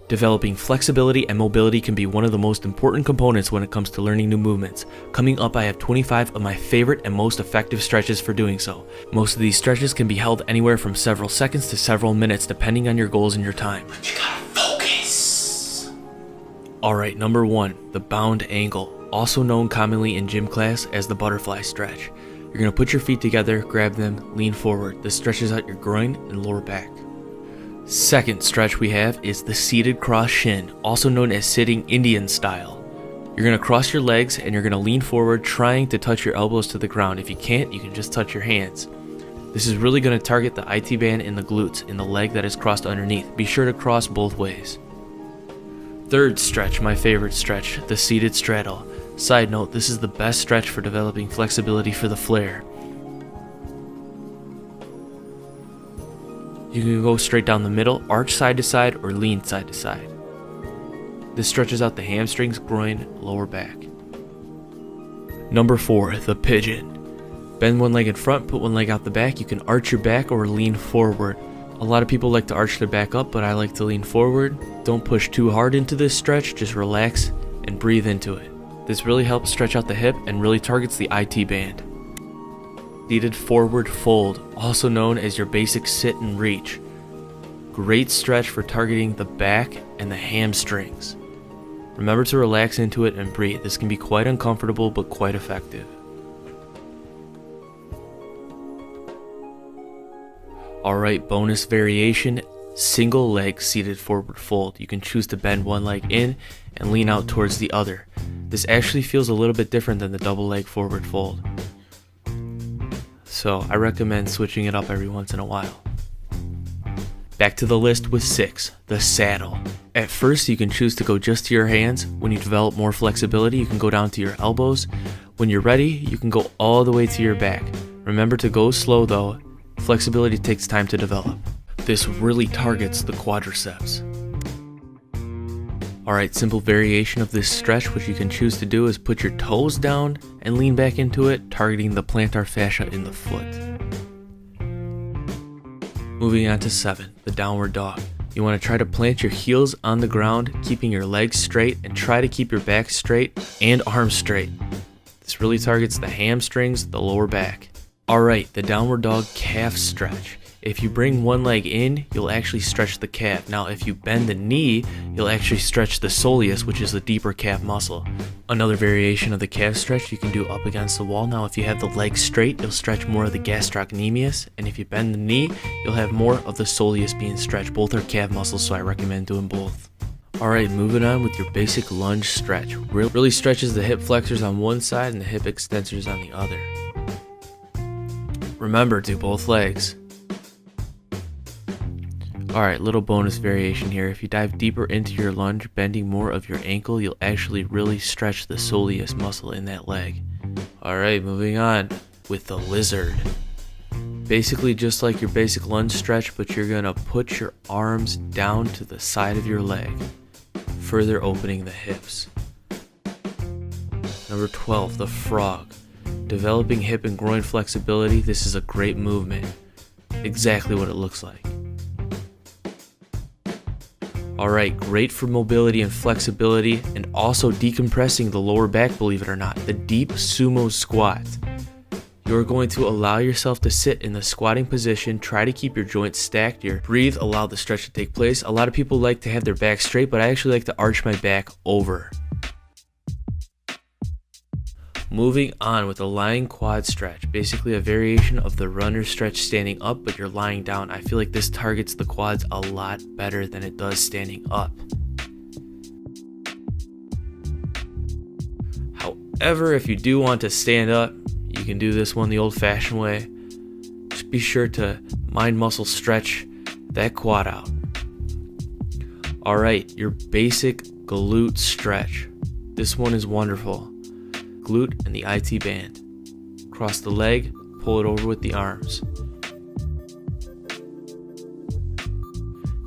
Developing flexibility and mobility can be one of the most important components when it comes to learning new movements. Coming up, I have 25 of my favorite and most effective stretches for doing so. Most of these stretches can be held anywhere from several seconds to several minutes depending on your goals and your time. But you gotta focus. Alright, number 1, the bound ankle, also known commonly in gym class as the butterfly stretch. You're going to put your feet together, grab them, lean forward. This stretches out your groin and lower back. Second stretch we have is the seated cross shin, also known as sitting Indian style. You're going to cross your legs and you're going to lean forward, trying to touch your elbows to the ground. If you can't, you can just touch your hands. This is really going to target the IT band in the glutes, in the leg that is crossed underneath. Be sure to cross both ways. Third stretch, my favorite stretch, the seated straddle. Side note, this is the best stretch for developing flexibility for the flare. You can go straight down the middle, arch side to side, or lean side to side. This stretches out the hamstrings, groin, lower back. Number 4, the pigeon. Bend one leg in front, put one leg out the back. You can arch your back or lean forward. A lot of people like to arch their back up, but I like to lean forward. Don't push too hard into this stretch, just relax and breathe into it. This really helps stretch out the hip and really targets the IT band. Seated forward fold, also known as your basic sit and reach. Great stretch for targeting the back and the hamstrings. Remember to relax into it and breathe. This can be quite uncomfortable but quite effective. Alright, bonus variation, single leg seated forward fold. You can choose to bend one leg in and lean out towards the other. This actually feels a little bit different than the double leg forward fold. So I recommend switching it up every once in a while. Back to the list with 6, the saddle. At first you can choose to go just to your hands. When you develop more flexibility, you can go down to your elbows. When you're ready, you can go all the way to your back. Remember to go slow though. Flexibility takes time to develop. This really targets the quadriceps. Alright, simple variation of this stretch, what you can choose to do is put your toes down and lean back into it, targeting the plantar fascia in the foot. Moving on to 7, the downward dog. You want to try to plant your heels on the ground, keeping your legs straight, and try to keep your back straight and arms straight. This really targets the hamstrings, the lower back. Alright, the downward dog calf stretch. If you bring one leg in, you'll actually stretch the calf. Now, if you bend the knee, you'll actually stretch the soleus, which is the deeper calf muscle. Another variation of the calf stretch you can do up against the wall. Now, if you have the legs straight, you'll stretch more of the gastrocnemius, and if you bend the knee, you'll have more of the soleus being stretched. Both are calf muscles, so I recommend doing both. Alright, moving on with your basic lunge stretch. Really stretches the hip flexors on one side and the hip extensors on the other. Remember, do both legs. Alright, little bonus variation here. If you dive deeper into your lunge, bending more of your ankle, you'll actually really stretch the soleus muscle in that leg. Alright, moving on with the lizard. Basically just like your basic lunge stretch, but you're going to put your arms down to the side of your leg, further opening the hips. Number 12, the frog. Developing hip and groin flexibility, this is a great movement. Exactly what it looks like. Alright, great for mobility and flexibility, and also decompressing the lower back, believe it or not. The deep sumo squat. You're going to allow yourself to sit in the squatting position, try to keep your joints stacked, breathe, allow the stretch to take place. A lot of people like to have their back straight, but I actually like to arch my back over. Moving on with the lying quad stretch, basically a variation of the runner stretch standing up, but you're lying down. I feel like this targets the quads a lot better than it does standing up. However, if you do want to stand up, you can do this one the old-fashioned way. Just be sure to mind muscle stretch that quad out. Alright, your basic glute stretch. This one is wonderful. Glute and the IT band. Cross the leg, pull it over with the arms.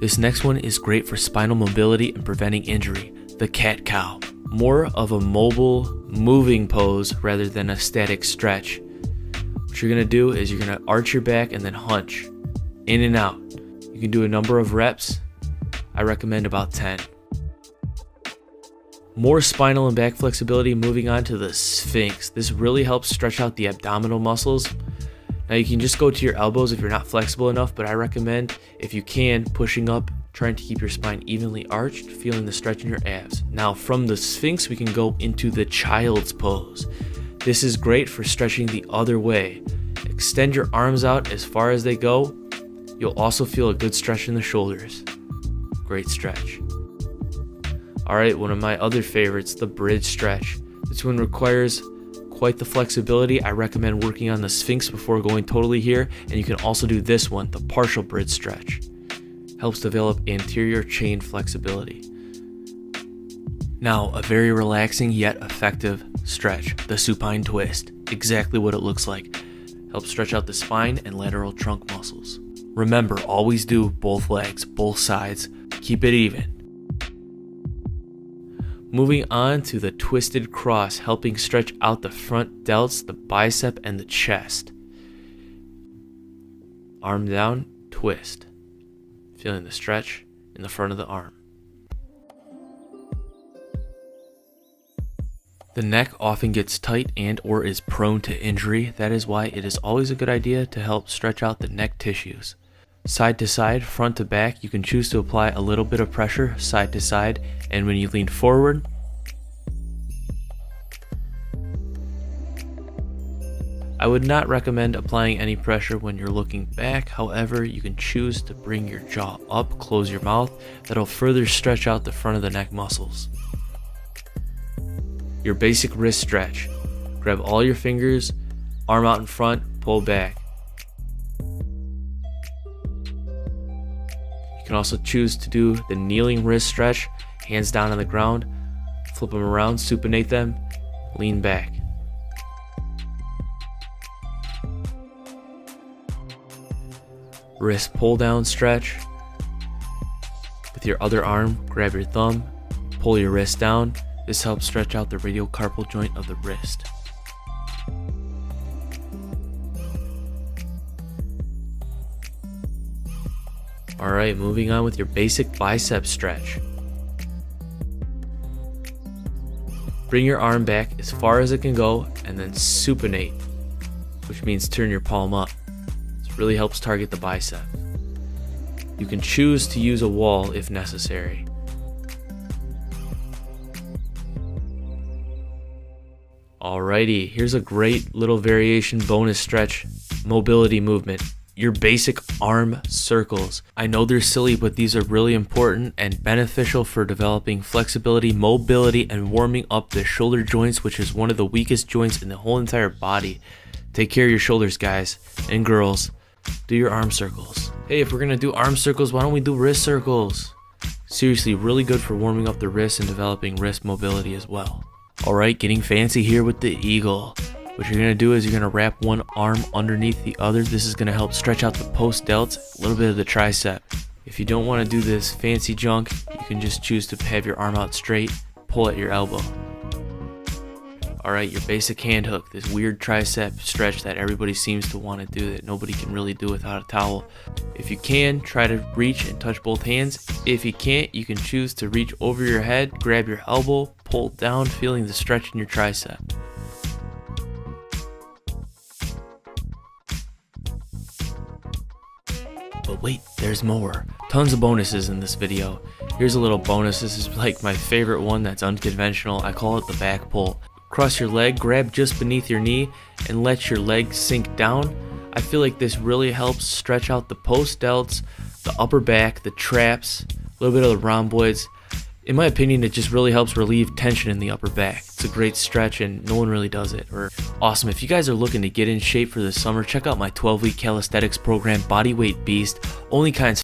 This next one is great for spinal mobility and preventing injury, the cat-cow. More of a mobile, moving pose rather than a static stretch. What you're going to do is you're going to arch your back and then hunch, in and out. You can do a number of reps. I recommend about 10. More spinal and back flexibility, moving on to the Sphinx. This really helps stretch out the abdominal muscles. Now you can just go to your elbows if you're not flexible enough, but I recommend, if you can, pushing up, trying to keep your spine evenly arched, feeling the stretch in your abs. Now from the Sphinx, we can go into the Child's Pose. This is great for stretching the other way. Extend your arms out as far as they go. You'll also feel a good stretch in the shoulders. Great stretch. Alright, one of my other favorites, the bridge stretch. This one requires quite the flexibility. I recommend working on the Sphinx before going totally here, and you can also do this one, the partial bridge stretch. Helps develop anterior chain flexibility. Now, a very relaxing yet effective stretch, the supine twist. Exactly what it looks like. Helps stretch out the spine and lateral trunk muscles. Remember, always do both legs, both sides. Keep it even. Moving on to the twisted cross, helping stretch out the front delts, the bicep, and the chest. Arm down, twist. Feeling the stretch in the front of the arm. The neck often gets tight and or is prone to injury. That is why it is always a good idea to help stretch out the neck tissues. Side to side, front to back, you can choose to apply a little bit of pressure side to side, and when you lean forward, I would not recommend applying any pressure when you're looking back. However, you can choose to bring your jaw up, close your mouth. That'll further stretch out the front of the neck muscles. Your basic wrist stretch. Grab all your fingers, arm out in front, pull back. You can also choose to do the kneeling wrist stretch, hands down on the ground, flip them around, supinate them, lean back. Wrist pull down stretch. With your other arm, grab your thumb, pull your wrist down. This helps stretch out the radiocarpal joint of the wrist. Alright, moving on with your basic bicep stretch. Bring your arm back as far as it can go and then supinate, which means turn your palm up. This really helps target the bicep. You can choose to use a wall if necessary. Alrighty, here's a great little variation bonus stretch, mobility movement. Your basic arm circles. I know they're silly, but these are really important and beneficial for developing flexibility, mobility, and warming up the shoulder joints, which is one of the weakest joints in the whole entire body. Take care of your shoulders, guys and girls. Do your arm circles. Hey, if we're gonna do arm circles, why don't we do wrist circles? Seriously, really good for warming up the wrists and developing wrist mobility as well. Alright, getting fancy here with the eagle. What you're going to do is you're going to wrap one arm underneath the other. This is going to help stretch out the post delts, a little bit of the tricep. If you don't want to do this fancy junk, you can just choose to have your arm out straight, pull at your elbow. Alright, your basic hand hook, this weird tricep stretch that everybody seems to want to do that nobody can really do without a towel. If you can, try to reach and touch both hands. If you can't, you can choose to reach over your head, grab your elbow, pull down, feeling the stretch in your tricep. But wait, there's more. Tons of bonuses in this video. Here's a little bonus. This is like my favorite one that's unconventional. I call it the back pull. Cross your leg, grab just beneath your knee, and let your leg sink down. I feel like this really helps stretch out the post delts, the upper back, the traps, a little bit of the rhomboids. In my opinion, it just really helps relieve tension in the upper back. It's a great stretch and no one really does it. Or awesome. If you guys are looking to get in shape for the summer, check out my 12-week calisthenics program, Bodyweight Beast. Only kinds